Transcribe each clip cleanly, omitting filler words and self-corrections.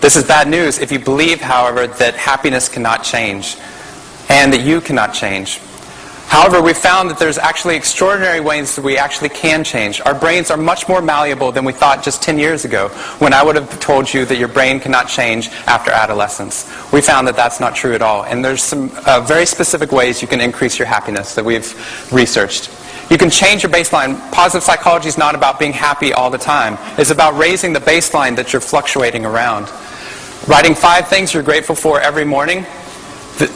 This is bad news if you believe, however, that happiness cannot change and that you cannot change. However, we found that there's actually extraordinary ways that we actually can change. Our brains are much more malleable than we thought just 10 years ago, when I would have told you that your brain cannot change after adolescence. We found that that's not true at all. And there's some very specific ways you can increase your happiness that we've researched. You can change your baseline. Positive psychology is not about being happy all the time. It's about raising the baseline that you're fluctuating around. Writing 5 things you're grateful for every morning.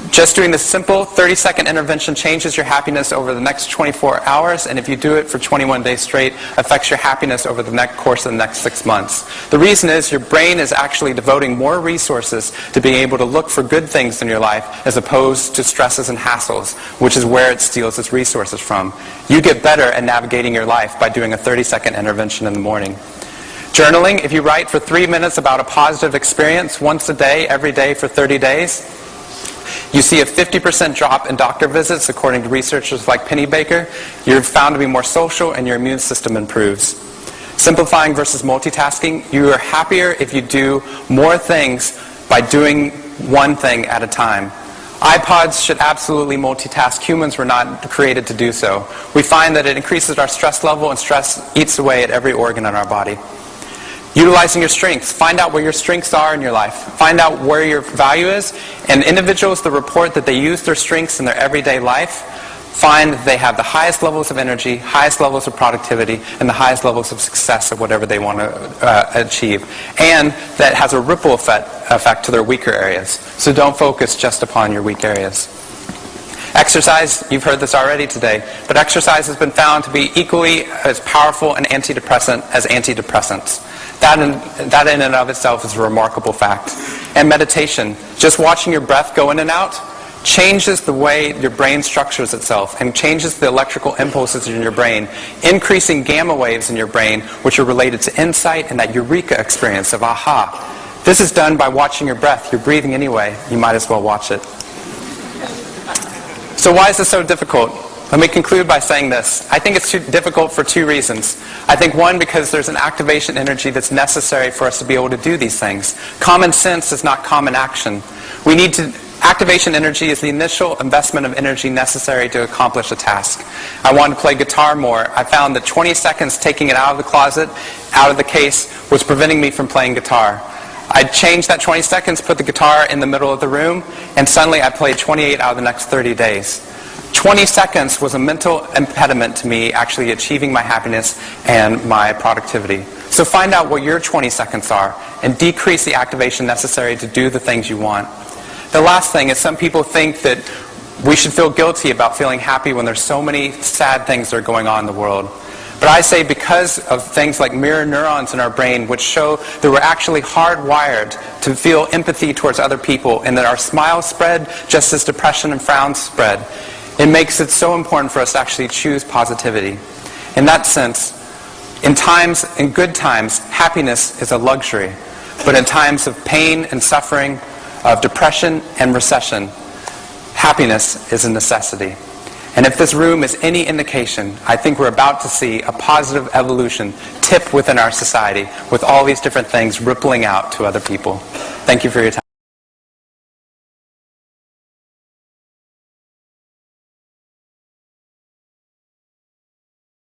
Just doing this simple 30-second intervention changes your happiness over the next 24 hours, and if you do it for 21 days straight, affects your happiness over the next course of the next 6 months. The reason is your brain is actually devoting more resources to being able to look for good things in your life as opposed to stresses and hassles, which is where it steals its resources from. You get better at navigating your life by doing a 30-second intervention in the morning. Journaling, if you write for 3 minutes about a positive experience once a day, every day for 30 days, you see a 50% drop in doctor visits, according to researchers like Penny Baker. You're found to be more social and your immune system improves. Simplifying versus multitasking, you are happier if you do more things by doing one thing at a time. iPods should absolutely multitask. Humans were not created to do so. We find that it increases our stress level, and stress eats away at every organ in our body. Utilizing your strengths. Find out where your strengths are in your life. Find out where your value is. And individuals that report that they use their strengths in their everyday life find that they have the highest levels of energy, highest levels of productivity, and the highest levels of success of whatever they want to achieve. And that has a ripple effect to their weaker areas. So don't focus just upon your weak areas. Exercise, you've heard this already today, but exercise has been found to be equally as powerful an antidepressant as antidepressants. That in and of itself is a remarkable fact. And meditation, just watching your breath go in and out, changes the way your brain structures itself and changes the electrical impulses in your brain, increasing gamma waves in your brain, which are related to insight and that eureka experience of aha. This is done by watching your breath. You're breathing anyway. You might as well watch it. So why is this so difficult? Let me conclude by saying this. I think it's too difficult for 2 reasons. I think one, because there's an activation energy that's necessary for us to be able to do these things. Common sense is not common action. Activation energy is the initial investment of energy necessary to accomplish a task. I wanted to play guitar more. I found that 20 seconds taking it out of the closet, out of the case, was preventing me from playing guitar. I changed that 20 seconds, put the guitar in the middle of the room, and suddenly I played 28 out of the next 30 days. 20 seconds was a mental impediment to me actually achieving my happiness and my productivity. So find out what your 20 seconds are and decrease the activation necessary to do the things you want. The last thing is some people think that we should feel guilty about feeling happy when there's so many sad things that are going on in the world. But I say because of things like mirror neurons in our brain which show that we're actually hardwired to feel empathy towards other people and that our smiles spread just as depression and frowns spread, it makes it so important for us to actually choose positivity. In that sense, in good times, happiness is a luxury. But in times of pain and suffering, of depression and recession, happiness is a necessity. And if this room is any indication, I think we're about to see a positive evolution tip within our society with all these different things rippling out to other people. Thank you for your time.